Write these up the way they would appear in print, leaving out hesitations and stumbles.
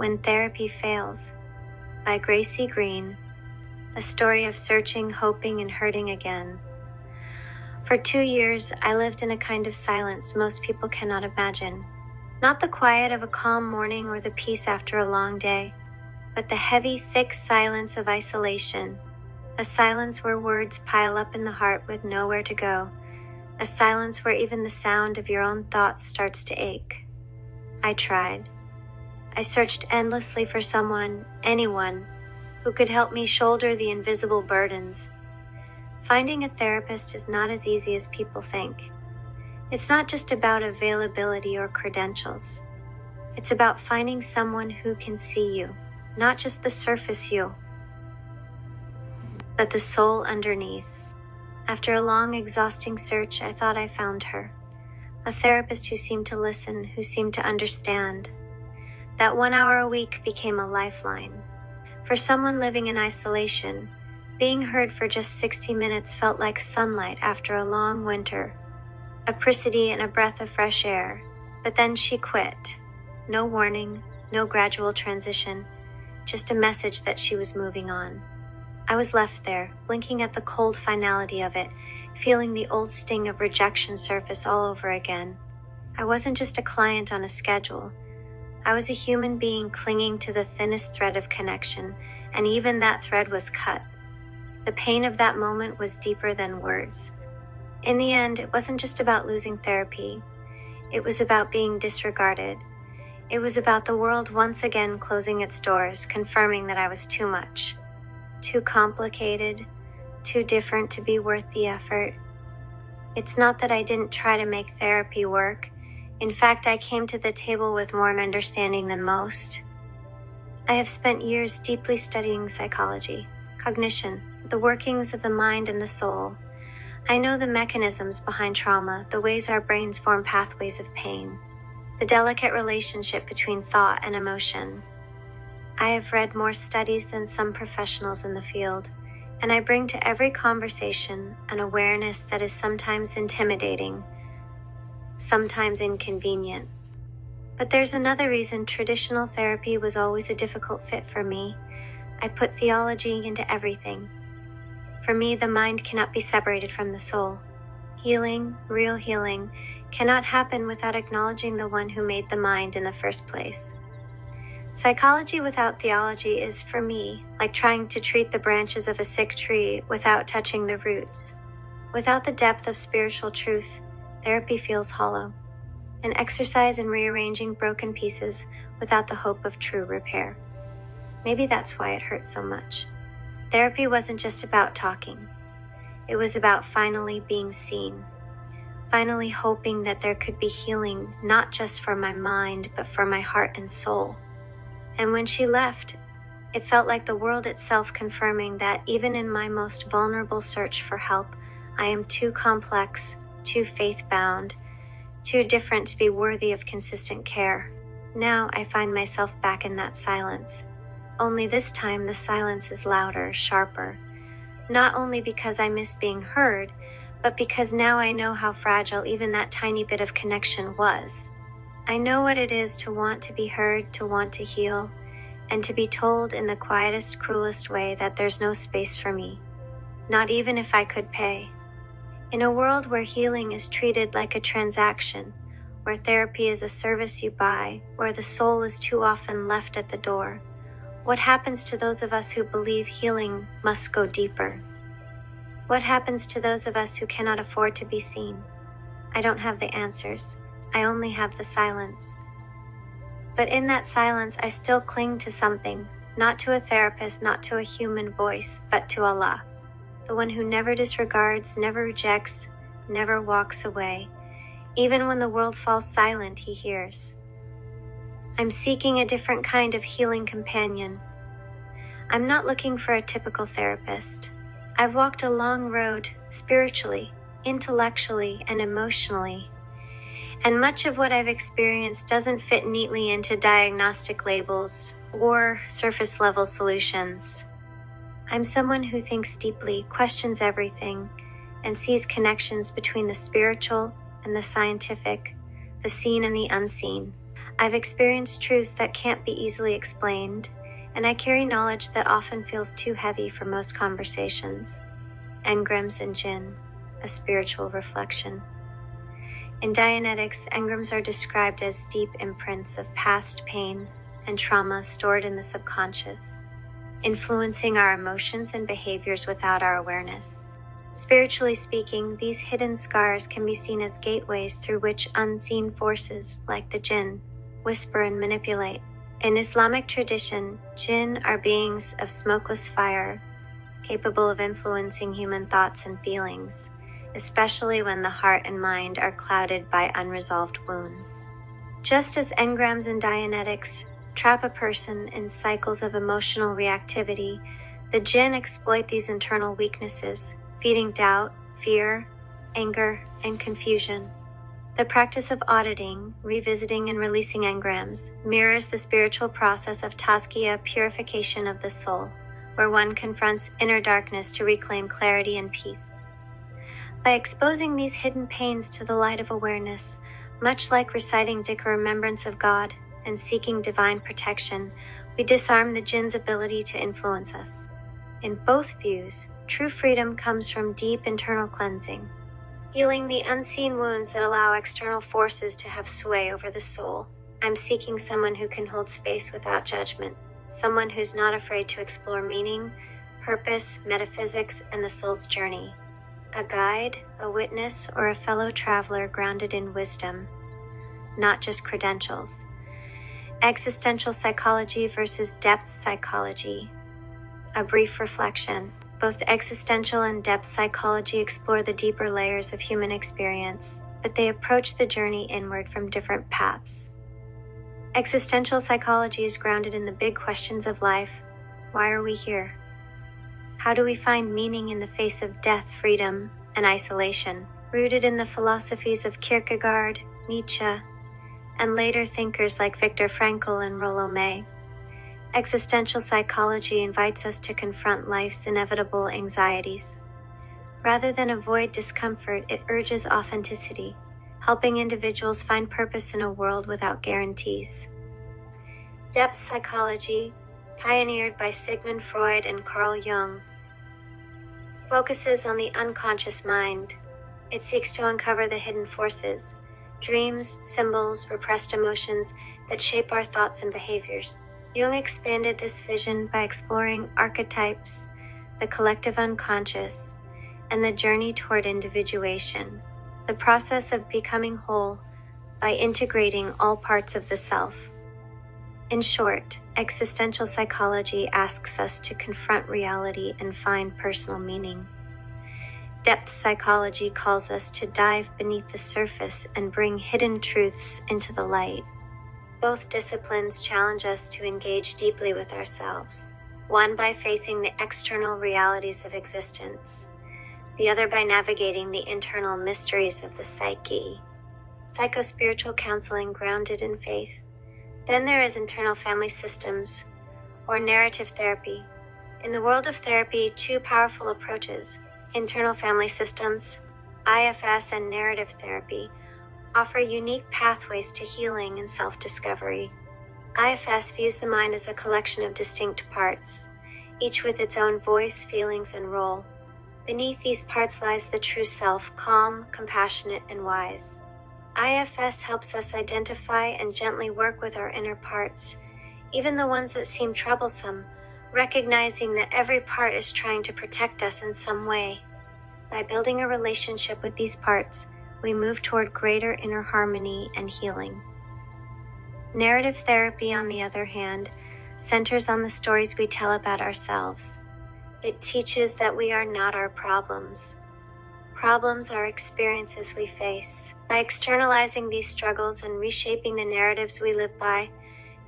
When Therapy Fails by Graycie, a story of searching, hoping, and hurting again. For 2 years, I lived in a kind of silence most people cannot imagine. Not the quiet of a calm morning or the peace after a long day, but the heavy, thick silence of isolation. A silence where words pile up in the heart with nowhere to go. A silence where even the sound of your own thoughts starts to ache. I tried. I searched endlessly for someone, anyone, who could help me shoulder the invisible burdens. Finding a therapist is not as easy as people think. It's not just about availability or credentials. It's about finding someone who can see you, not just the surface you, but the soul underneath. After a long, exhausting search, I thought I found her. A therapist who seemed to listen, who seemed to understand. That 1 hour a week became a lifeline. For someone living in isolation, being heard for just 60 minutes felt like sunlight after a long winter, apricity and a breath of fresh air. But then she quit. No warning, no gradual transition, just a message that she was moving on. I was left there, blinking at the cold finality of it, feeling the old sting of rejection surface all over again. I wasn't just a client on a schedule. I was a human being clinging to the thinnest thread of connection, and even that thread was cut. The pain of that moment was deeper than words. In the end, it wasn't just about losing therapy. It was about being disregarded. It was about the world once again closing its doors, confirming that I was too much. Too complicated, too different to be worth the effort. It's not that I didn't try to make therapy work. In fact, I came to the table with more understanding than most. I have spent years deeply studying psychology, cognition, the workings of the mind and the soul. I know the mechanisms behind trauma, the ways our brains form pathways of pain, the delicate relationship between thought and emotion. I have read more studies than some professionals in the field, and I bring to every conversation an awareness that is sometimes intimidating, sometimes inconvenient. But there's another reason traditional therapy was always a difficult fit for me. I put theology into everything. For me, the mind cannot be separated from the soul. Healing, real healing, cannot happen without acknowledging the one who made the mind in the first place. Psychology without theology is, for me, like trying to treat the branches of a sick tree without touching the roots. Without the depth of spiritual truth, therapy feels hollow, an exercise in rearranging broken pieces without the hope of true repair. Maybe that's why it hurts so much. Therapy wasn't just about talking. It was about finally being seen, finally hoping that there could be healing not just for my mind, but for my heart and soul. And when she left, it felt like the world itself confirming that even in my most vulnerable search for help, I am too complex, too faith-bound, too different to be worthy of consistent care. Now I find myself back in that silence. Only this time the silence is louder, sharper. Not only because I miss being heard, but because now I know how fragile even that tiny bit of connection was. I know what it is to want to be heard, to want to heal, and to be told in the quietest, cruelest way that there's no space for me, not even if I could pay. In a world where healing is treated like a transaction, where therapy is a service you buy, where the soul is too often left at the door, what happens to those of us who believe healing must go deeper? What happens to those of us who cannot afford to be seen? I don't have the answers. I only have the silence. But in that silence, I still cling to something, not to a therapist, not to a human voice, but to Allah, the one who never disregards, never rejects, never walks away. Even when the world falls silent, he hears. I'm seeking a different kind of healing companion. I'm not looking for a typical therapist. I've walked a long road, spiritually, intellectually, and emotionally. And much of what I've experienced doesn't fit neatly into diagnostic labels or surface-level solutions. I'm someone who thinks deeply, questions everything, and sees connections between the spiritual and the scientific, the seen and the unseen. I've experienced truths that can't be easily explained, and I carry knowledge that often feels too heavy for most conversations. Engrams and Jinn, a spiritual reflection. In Dianetics, engrams are described as deep imprints of past pain and trauma stored in the subconscious, influencing our emotions and behaviors without our awareness. Spiritually speaking, these hidden scars can be seen as gateways through which unseen forces, like the Jinn, whisper and manipulate. In Islamic tradition, Jinn are beings of smokeless fire, capable of influencing human thoughts and feelings, especially when the heart and mind are clouded by unresolved wounds. Just as engrams and Dianetics trap a person in cycles of emotional reactivity, the Jinn exploit these internal weaknesses, feeding doubt, fear, anger, and confusion. The practice of auditing, revisiting, and releasing engrams mirrors the spiritual process of tazkiyah, purification of the soul, where one confronts inner darkness to reclaim clarity and peace. By exposing these hidden pains to the light of awareness, much like reciting dhikr, remembrance of God, and seeking divine protection, we disarm the Jinn's ability to influence us. In both views, true freedom comes from deep internal cleansing, healing the unseen wounds that allow external forces to have sway over the soul. I'm seeking someone who can hold space without judgment, someone who's not afraid to explore meaning, purpose, metaphysics, and the soul's journey. A guide, a witness, or a fellow traveler grounded in wisdom, not just credentials. Existential psychology versus depth psychology. A brief reflection. Both existential and depth psychology explore the deeper layers of human experience, but they approach the journey inward from different paths. Existential psychology is grounded in the big questions of life. Why are we here? How do we find meaning in the face of death, freedom, and isolation? Rooted in the philosophies of Kierkegaard, Nietzsche, and later thinkers like Viktor Frankl and Rollo May. Existential psychology invites us to confront life's inevitable anxieties. Rather than avoid discomfort, it urges authenticity, helping individuals find purpose in a world without guarantees. Depth psychology, pioneered by Sigmund Freud and Carl Jung, focuses on the unconscious mind. It seeks to uncover the hidden forces, dreams, symbols, repressed emotions that shape our thoughts and behaviors. Jung expanded this vision by exploring archetypes, the collective unconscious, and the journey toward individuation, the process of becoming whole by integrating all parts of the self. In short, existential psychology asks us to confront reality and find personal meaning. Depth psychology calls us to dive beneath the surface and bring hidden truths into the light. Both disciplines challenge us to engage deeply with ourselves, one by facing the external realities of existence, the other by navigating the internal mysteries of the psyche. Psychospiritual counseling grounded in faith. Then there is internal family systems, or narrative therapy. In the world of therapy, two powerful approaches, internal family systems, IFS, and narrative therapy, offer unique pathways to healing and self-discovery. IFS views the mind as a collection of distinct parts, each with its own voice, feelings, and role. Beneath these parts lies the true self, calm, compassionate, and wise. IFS helps us identify and gently work with our inner parts, even the ones that seem troublesome, recognizing that every part is trying to protect us in some way. By building a relationship with these parts, we move toward greater inner harmony and healing. Narrative therapy, on the other hand, centers on the stories we tell about ourselves. It teaches that we are not our problems. Problems are experiences we face. By externalizing these struggles and reshaping the narratives we live by,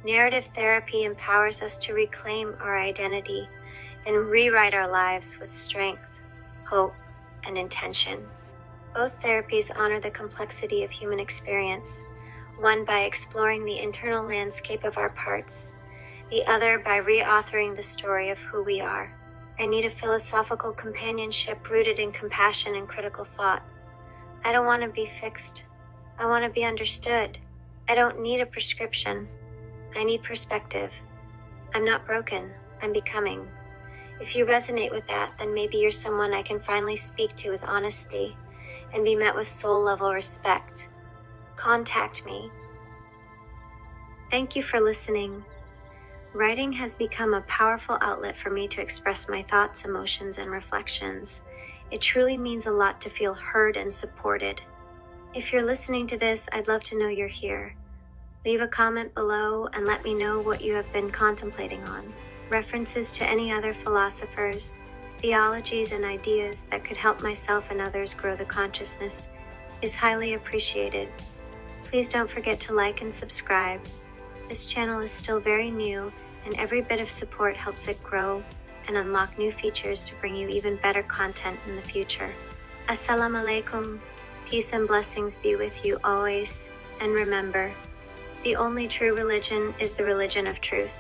narrative therapy empowers us to reclaim our identity and rewrite our lives with strength, hope, and intention. Both therapies honor the complexity of human experience, one by exploring the internal landscape of our parts, the other by reauthoring the story of who we are. I need a philosophical companionship rooted in compassion and critical thought. I don't want to be fixed. I want to be understood. I don't need a prescription. I need perspective. I'm not broken. I'm becoming. If you resonate with that, then maybe you're someone I can finally speak to with honesty and be met with soul-level respect. Contact me. Thank you for listening. Writing has become a powerful outlet for me to express my thoughts, emotions, and reflections. It truly means a lot to feel heard and supported. If you're listening to this, I'd love to know you're here. Leave a comment below and let me know what you have been contemplating on. References to any other philosophers, theologies, and ideas that could help myself and others grow the consciousness is highly appreciated. Please don't forget to like and subscribe. This channel is still very new, and every bit of support helps it grow and unlock new features to bring you even better content in the future. Assalamu alaikum. Peace and blessings be with you always. And remember, the only true religion is the religion of truth.